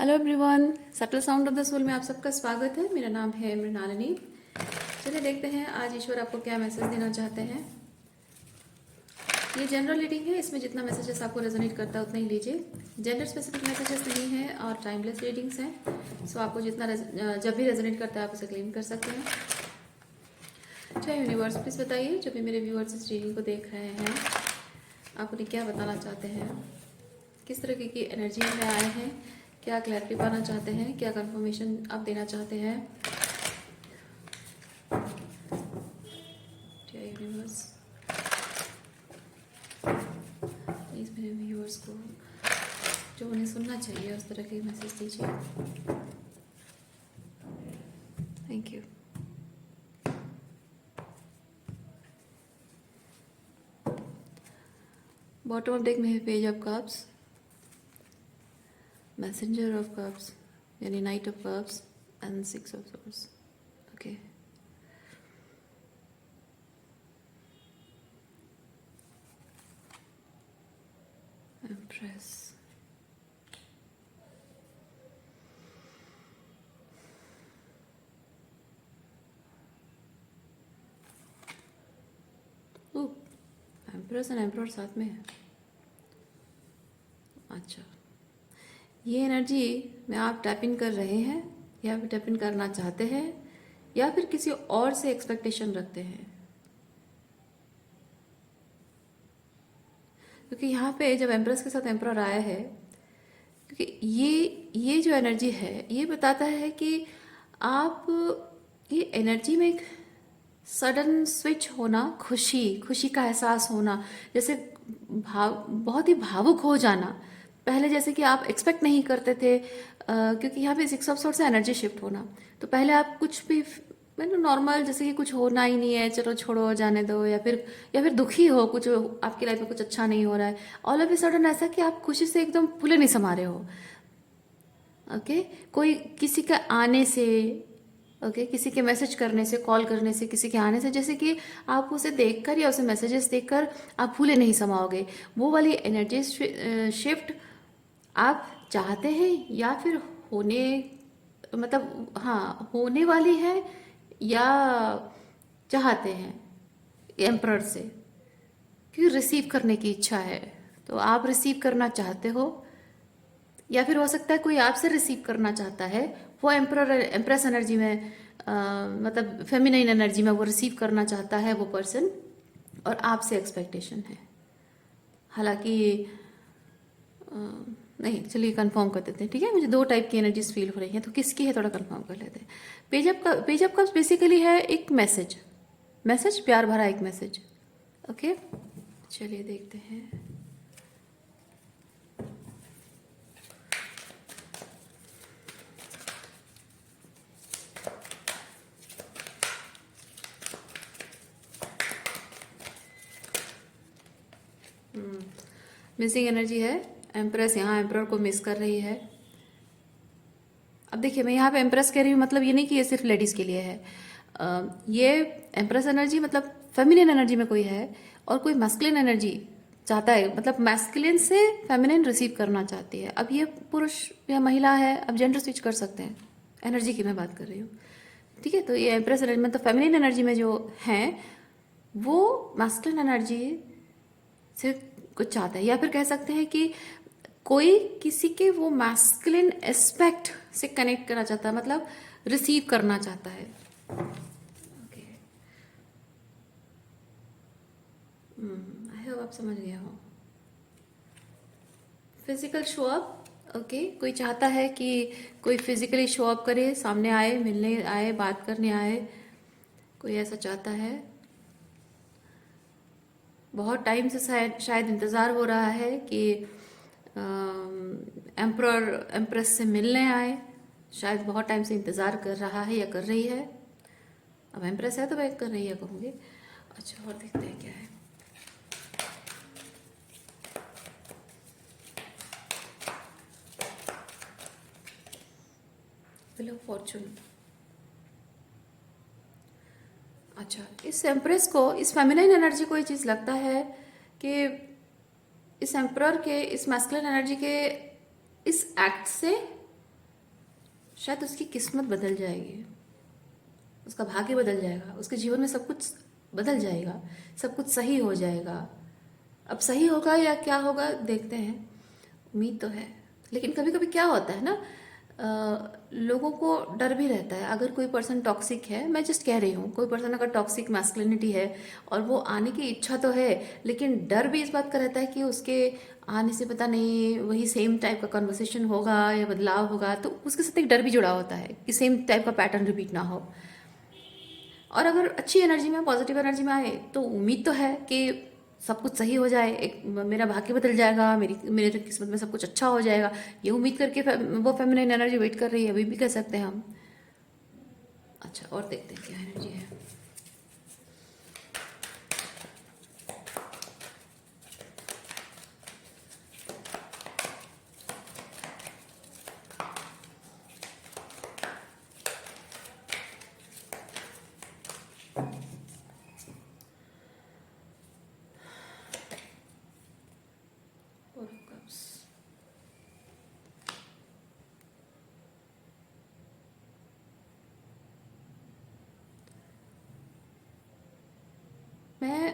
Hello everyone, subtle sound of the soul में आप सबका स्वागत है। मेरा नाम है मृणालिनी। चलिए देखते हैं आज ईश्वर आपको क्या मैसेज देना चाहते हैं। ये जनरल रीडिंग है, इसमें जितना मैसेजेस आपको रेजोनेट करता है उतना ही लीजिए। जेंडर स्पेसिफिक मैसेजेस नहीं है और टाइमलेस रीडिंग्स हैं। सो आपको जितना जब भी रेजोनेट करता है आप उसे क्लेम कर सकते हैं। अच्छा यूनिवर्स, प्लीज़ बताइए जो भी मेरे व्यूअर्स इस रीडिंग को देख रहे हैं आप उन्हें क्या बताना चाहते हैं, किस तरह की एनर्जी में आए हैं, क्या क्लैरिटी पाना चाहते हैं, क्या कंफर्मेशन आप देना चाहते हैं। यूनिवर्स प्लीज़ मेरे व्यूअर्स को जो उन्हें सुनना चाहिए उस तरह के मैसेज दीजिए। Thank you. Bottom of deck में है page of cups, messenger of cups यानी knight of cups and six of swords. Okay, empress, empress and emperor साथ में है। अच्छा, ये एनर्जी में आप टैप इन कर रहे हैं या फिर टैप इन करना चाहते हैं या फिर किसी और से एक्सपेक्टेशन रखते हैं, क्योंकि यहाँ पे जब एम्प्रेस के साथ एम्परर आया है, क्योंकि ये जो एनर्जी है ये बताता है कि आप ये एनर्जी में एक सडन स्विच होना, खुशी का एहसास होना, जैसे बहुत ही भावुक हो जाना, पहले जैसे कि आप एक्सपेक्ट नहीं करते थे। क्योंकि यहाँ पे सिक्स ऑफ सोर्ड से एनर्जी शिफ्ट होना, तो पहले आप कुछ भी मैंने नॉर्मल जैसे कि कुछ होना ही नहीं है, चलो छोड़ो जाने दो, या फिर दुखी हो, कुछ आपकी लाइफ में कुछ अच्छा नहीं हो रहा है, ऑल ऑफ ए सडन ऐसा कि आप खुशी से एकदम फूले नहीं समा रहे हो। ओके, कोई किसी के आने से, ओके, किसी के मैसेज करने से, कॉल करने से, किसी के आने से, जैसे कि आप उसे देखकर या उसे मैसेजेस देखकर आप फूले नहीं समाओगे, वो वाली एनर्जी शिफ्ट आप चाहते हैं या फिर होने, मतलब हाँ होने वाली है या चाहते हैं एम्परर से, क्योंकि रिसीव करने की इच्छा है तो आप रिसीव करना चाहते हो, या फिर हो सकता है कोई आपसे रिसीव करना चाहता है, वो एम्परर एम्प्रेस एनर्जी में मतलब फेमिनाइन एनर्जी में वो रिसीव करना चाहता है वो पर्सन, और आपसे एक्सपेक्टेशन है। हालांकि नहीं, चलिए कंफर्म कर देते हैं, ठीक है। मुझे दो टाइप की एनर्जीज फील हो रही हैं, तो किसकी है थोड़ा कंफर्म कर लेते हैं। पेज अप का बेसिकली है एक मैसेज प्यार भरा एक मैसेज। ओके, चलिए देखते हैं। मिसिंग एनर्जी है, एम्प्रेस यहाँ एम्परर को मिस कर रही है। अब देखिए, मैं यहाँ पे एम्प्रेस कह रही हूँ, मतलब ये नहीं कि ये सिर्फ लेडीज़ के लिए है। ये एम्प्रेस एनर्जी मतलब फेमिनिन एनर्जी में कोई है और कोई मैस्कुलिन एनर्जी चाहता है, मतलब मैस्कुलिन से फेमिनिन रिसीव करना चाहती है। अब ये पुरुष या महिला है, अब जेंडर स्विच कर सकते हैं, एनर्जी की मैं बात कर रही हूँ, ठीक है। तो ये एम्प्रेस एनर्जी मतलब फेमिनिन एनर्जी में जो है वो मैस्कुलिन एनर्जी से कुछ चाहता है, या फिर कह सकते हैं कि कोई किसी के वो मैस्कुलिन एस्पेक्ट से कनेक्ट करना चाहता है, मतलब रिसीव करना चाहता है। ओके, आई होप आप समझ गए हो। फिजिकल शो अप, ओके, कोई चाहता है कि कोई फिजिकली शो अप करे, सामने आए, मिलने आए, बात करने आए, कोई ऐसा चाहता है। बहुत टाइम से शायद इंतज़ार हो रहा है कि एम्प्रर एम्प्रेस से मिलने आए, शायद बहुत टाइम से इंतज़ार कर रहा है या कर रही है। अब एम्प्रेस है तो मैं कर रही है कहूँगी। अच्छा, और देखते हैं क्या है। Wheel of Fortune. अच्छा, इस एम्प्रेस को, इस फेमिनाइन एनर्जी को ये चीज़ लगता है कि इस एम्प्रर के, इस मैस्कुलिन एनर्जी के इस एक्ट से शायद उसकी किस्मत बदल जाएगी, उसका भाग्य बदल जाएगा, उसके जीवन में सब कुछ बदल जाएगा, सब कुछ सही हो जाएगा। अब सही होगा या क्या होगा देखते हैं, उम्मीद तो है। लेकिन कभी कभी क्या होता है ना, लोगों को डर भी रहता है। अगर कोई पर्सन टॉक्सिक है, मैं जस्ट कह रही हूँ, कोई पर्सन अगर टॉक्सिक मैस्कुलिनिटी है और वो आने की इच्छा तो है, लेकिन डर भी इस बात का रहता है कि उसके आने से पता नहीं वही सेम टाइप का कन्वर्सेशन होगा या बदलाव होगा, तो उसके साथ एक डर भी जुड़ा होता है कि सेम टाइप का पैटर्न रिपीट ना हो। और अगर अच्छी एनर्जी में, पॉजिटिव एनर्जी में आए तो उम्मीद तो है कि सब कुछ सही हो जाए, एक मेरा भाग्य बदल जाएगा, मेरे किस्मत में सब कुछ अच्छा हो जाएगा। ये उम्मीद करके वो फेमिनिन एनर्जी वेट कर रही है, अभी भी कह सकते हैं हम। अच्छा, और देखते हैं क्या एनर्जी है। Four of Cups.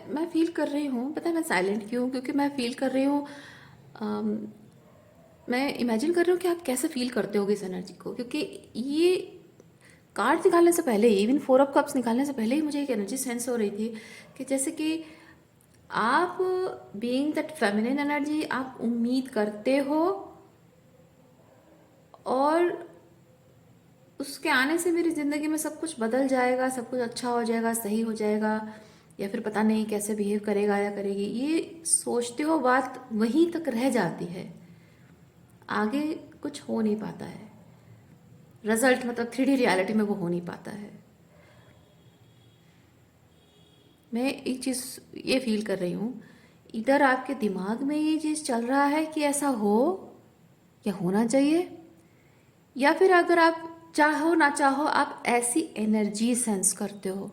मैं फील कर रही हूँ, पता है मैं साइलेंट क्यों, क्योंकि मैं फील कर रही हूँ, मैं इमेजिन कर रही हूँ कि आप कैसे फील करते होगे इस एनर्जी को। क्योंकि ये कार्ड निकालने से पहले, इवन 4 ऑफ कप्स निकालने से पहले ही मुझे एक एनर्जी सेंस हो रही थी कि जैसे कि आप बीइंग दैट फेमिनिन एनर्जी, आप उम्मीद करते हो और उसके आने से मेरी ज़िंदगी में सब कुछ बदल जाएगा, सब कुछ अच्छा हो जाएगा, सही हो जाएगा, या फिर पता नहीं कैसे बिहेव करेगा या करेगी, ये सोचते हो बात वहीं तक रह जाती है, आगे कुछ हो नहीं पाता है। रिजल्ट मतलब 3D रियलिटी में वो हो नहीं पाता है। मैं एक चीज़ ये फील कर रही हूँ, इधर आपके दिमाग में ये चीज़ चल रहा है कि ऐसा हो या होना चाहिए, या फिर अगर आप चाहो ना चाहो आप ऐसी एनर्जी सेंस करते हो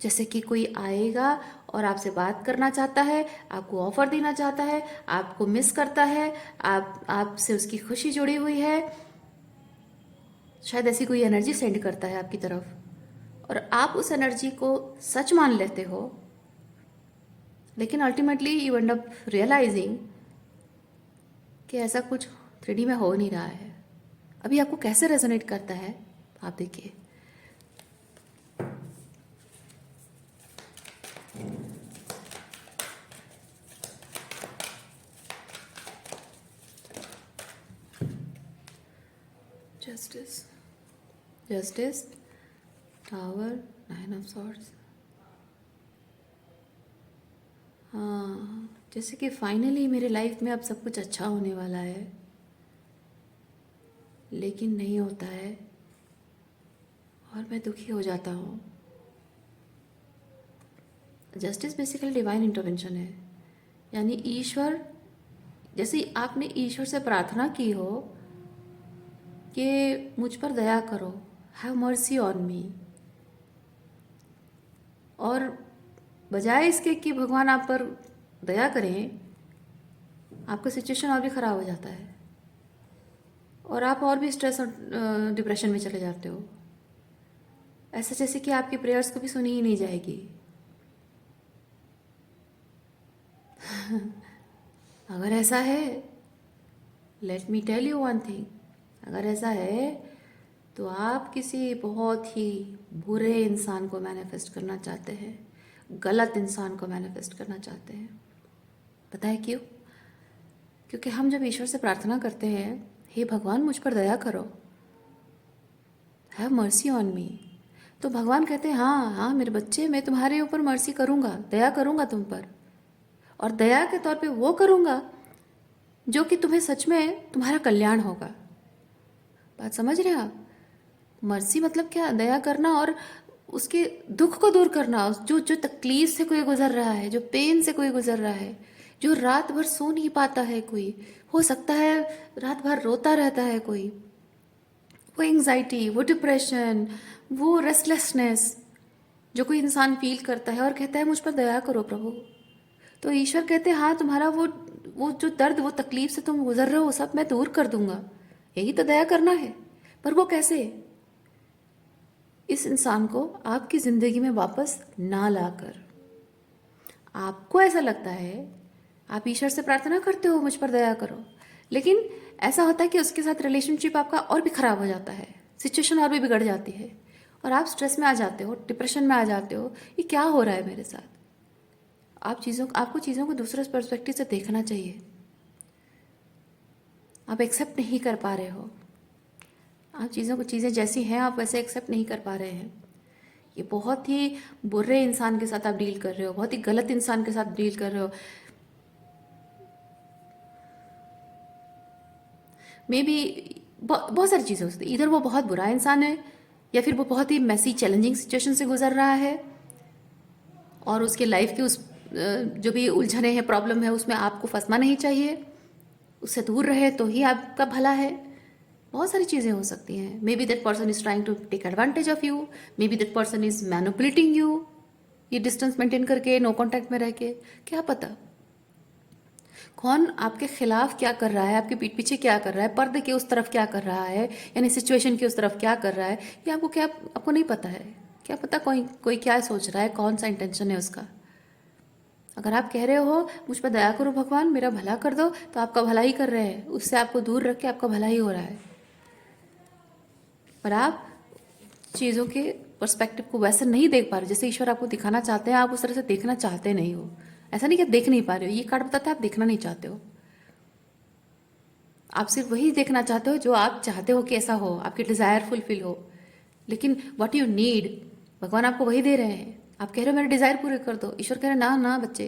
जैसे कि कोई आएगा और आपसे बात करना चाहता है, आपको ऑफर देना चाहता है, आपको मिस करता है, आपसे उसकी खुशी जुड़ी हुई है, शायद ऐसी कोई एनर्जी सेंड करता है आपकी तरफ और आप उस एनर्जी को सच मान लेते हो। लेकिन ultimately you end up realising कि ऐसा कुछ 3D में हो नहीं रहा है। अभी आपको कैसे रेजोनेट करता है आप देखिए। Justice, justice, tower, 9 of swords. हाँ, जैसे कि फाइनली मेरे लाइफ में अब सब कुछ अच्छा होने वाला है, लेकिन नहीं होता है और मैं दुखी हो जाता हूँ। जस्टिस बेसिकली डिवाइन इंटरवेंशन है, यानी ईश्वर, जैसे आपने ईश्वर से प्रार्थना की हो कि मुझ पर दया करो, हैव मर्सी ऑन मी, और बजाय इसके कि भगवान आप पर दया करें, आपका सिचुएशन और भी ख़राब हो जाता है और आप और भी स्ट्रेस और डिप्रेशन में चले जाते हो, ऐसा जैसे कि आपकी प्रेयर्स कभी सुनी ही नहीं जाएगी। अगर ऐसा है, let me tell you one thing, अगर ऐसा है तो आप किसी बहुत ही बुरे इंसान को मैनिफेस्ट करना चाहते हैं, गलत इंसान को मैनिफेस्ट करना चाहते हैं। पता है क्यों? क्योंकि हम जब ईश्वर से प्रार्थना करते हैं, हे भगवान मुझ पर दया करो, हैव मर्सी ऑन मी, तो भगवान कहते हैं हाँ हाँ मेरे बच्चे, मैं तुम्हारे ऊपर मर्सी करूँगा, दया करूँगा तुम पर, और दया के तौर पे वो करूँगा जो कि तुम्हें सच में तुम्हारा कल्याण होगा। बात समझ रहे हैं आप? मर्सी मतलब क्या? दया करना और उसके दुख को दूर करना, जो जो तकलीफ से कोई गुजर रहा है, जो पेन से कोई गुजर रहा है, जो रात भर सो नहीं पाता है, कोई हो सकता है रात भर रोता रहता है, कोई वो एंग्जाइटी, वो डिप्रेशन, वो रेस्टलेसनेस जो कोई इंसान फील करता है और कहता है मुझ पर दया करो प्रभु, तो ईश्वर कहते हैं हाँ तुम्हारा वो जो दर्द, वो तकलीफ से तुम गुजर रहे हो, वो सब मैं दूर कर दूंगा, यही तो दया करना है। पर वो कैसे? इस इंसान को आपकी ज़िंदगी में वापस ना लाकर। आपको ऐसा लगता है, आप ईश्वर से प्रार्थना करते हो मुझ पर दया करो, लेकिन ऐसा होता है कि उसके साथ रिलेशनशिप आपका और भी खराब हो जाता है, सिचुएशन और भी बिगड़ जाती है और आप स्ट्रेस में आ जाते हो, डिप्रेशन में आ जाते हो। ये क्या हो रहा है मेरे साथ? आपको चीज़ों को दूसरे पर्सपेक्टिव से देखना चाहिए। आप एक्सेप्ट नहीं कर पा रहे हो। आप चीज़ें जैसी हैं आप वैसे एक्सेप्ट नहीं कर पा रहे हैं। ये बहुत ही बुरे इंसान के साथ आप डील कर रहे हो, बहुत ही गलत इंसान के साथ डील कर रहे हो। मे बी बहुत सारी चीज़ें हो सकती है। इधर वो बहुत बुरा इंसान है या फिर वो बहुत ही मैसी चैलेंजिंग सिचुएशन से गुजर रहा है और उसके लाइफ की उस जो भी उलझने हैं, प्रॉब्लम है, उसमें आपको फंसना नहीं चाहिए। उससे दूर रहे तो ही आपका भला है। बहुत सारी चीज़ें हो सकती हैं। Maybe that person is trying to take advantage of you, maybe that person is manipulating you, ये डिस्टेंस मेंटेन करके, नो कांटेक्ट में रह के। क्या पता कौन आपके खिलाफ क्या कर रहा है, आपके पीठ पीछे क्या कर रहा है, पर्दे के उस तरफ क्या कर रहा है, यानी सिचुएशन के उस तरफ क्या कर रहा है, ये आपको नहीं पता है। क्या पता कोई कोई क्या सोच रहा है, कौन सा इंटेंशन है उसका। अगर आप कह रहे हो मुझ पर दया करो भगवान, मेरा भला कर दो, तो आपका भला ही कर रहे हैं। उससे आपको दूर रख के आपका भला ही हो रहा है। पर आप चीज़ों के पर्सपेक्टिव को वैसे नहीं देख पा रहे जैसे ईश्वर आपको दिखाना चाहते हैं। आप उस तरह से देखना चाहते नहीं हो। ऐसा नहीं कि देख नहीं पा रहे हो, ये कार्ड बताता है आप देखना नहीं चाहते हो। आप सिर्फ वही देखना चाहते हो जो आप चाहते हो कि ऐसा हो, आपकी डिज़ायर फुलफिल हो। लेकिन व्हाट यू नीड, भगवान आपको वही दे रहे हैं। आप कह रहे हो मेरे डिज़ायर पूरे कर दो, ईश्वर कह रहे ना ना बच्चे,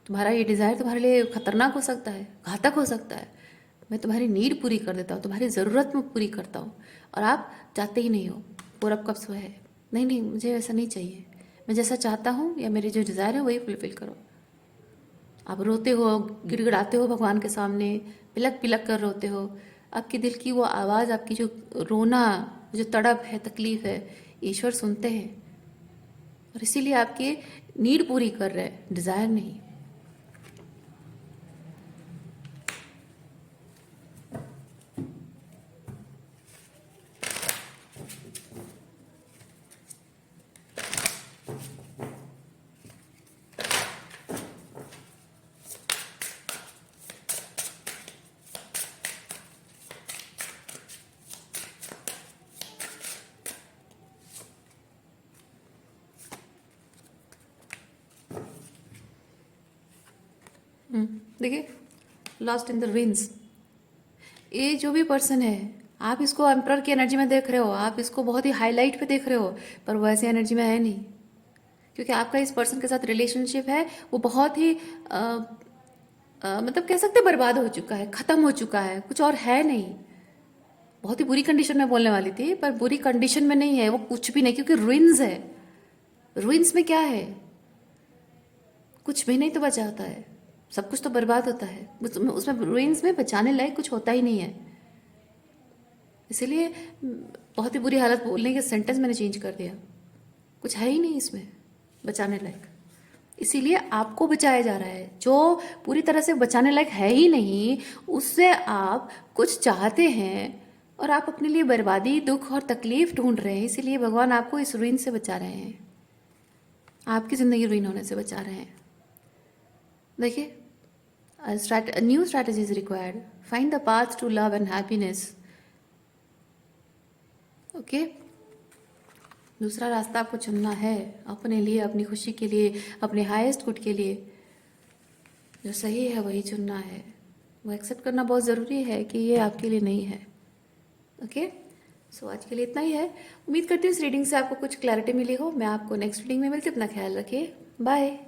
तुम्हारा ये डिज़ायर तुम्हारे लिए खतरनाक हो सकता है, घातक हो सकता है। मैं तुम्हारी नीड पूरी कर देता हूँ, तुम्हारी ज़रूरत में पूरी करता हूँ, और आप चाहते ही नहीं हो। पूरब कब सो है, नहीं नहीं मुझे ऐसा नहीं चाहिए, मैं जैसा चाहता हूँ या मेरी जो डिज़ायर है वही फुलफिल करो। आप रोते हो, गिड़गिड़ाते हो भगवान के सामने, पिलक पिलक कर रोते हो। आपके दिल की वो आवाज़, आपकी जो रोना, जो तड़प है, तकलीफ है, ईश्वर सुनते हैं और इसीलिए आपकी नीड पूरी कर रहे हैं, डिज़ायर नहीं। देखिए, लॉस्ट इन द विंड्स, ये जो भी पर्सन है, आप इसको एम्परर की एनर्जी में देख रहे हो, आप इसको बहुत ही हाईलाइट पे देख रहे हो, पर वो ऐसी एनर्जी में है नहीं। क्योंकि आपका इस पर्सन के साथ रिलेशनशिप है वो बहुत ही मतलब कह सकते बर्बाद हो चुका है, ख़त्म हो चुका है, कुछ और है नहीं। बहुत ही बुरी कंडीशन में बोलने वाली थी, पर बुरी कंडीशन में नहीं है वो, कुछ भी नहीं, क्योंकि रुइंस है। रुइंस में क्या है? कुछ भी नहीं तो बचा होता है, सब कुछ तो बर्बाद होता है। उसमें रुइंस में बचाने लायक कुछ होता ही नहीं है। इसीलिए बहुत ही बुरी हालत बोलने के सेंटेंस मैंने चेंज कर दिया। कुछ है ही नहीं इसमें बचाने लायक, इसीलिए आपको बचाया जा रहा है। जो पूरी तरह से बचाने लायक है ही नहीं, उससे आप कुछ चाहते हैं और आप अपने लिए बर्बादी, दुख और तकलीफ ढूंढ रहे हैं। इसीलिए भगवान आपको इस रुइन से बचा रहे हैं, आपकी ज़िंदगी रुइन होने से बचा रहे हैं। देखिए, a new strategy is required. Find the path to love and happiness. Okay, दूसरा रास्ता आपको चुनना है अपने लिए, अपनी खुशी के लिए, अपने हाईएस्ट गुड के लिए। जो सही है वही चुनना है। वो एक्सेप्ट करना बहुत ज़रूरी है कि ये आपके लिए नहीं है। ओके, सो आज के लिए इतना ही है। उम्मीद करती हूँ इस रीडिंग से आपको कुछ क्लैरिटी मिली हो। मैं आपको नेक्स्ट रीडिंग में मिलती हूँ। अपना ख्याल रखिए। बाय।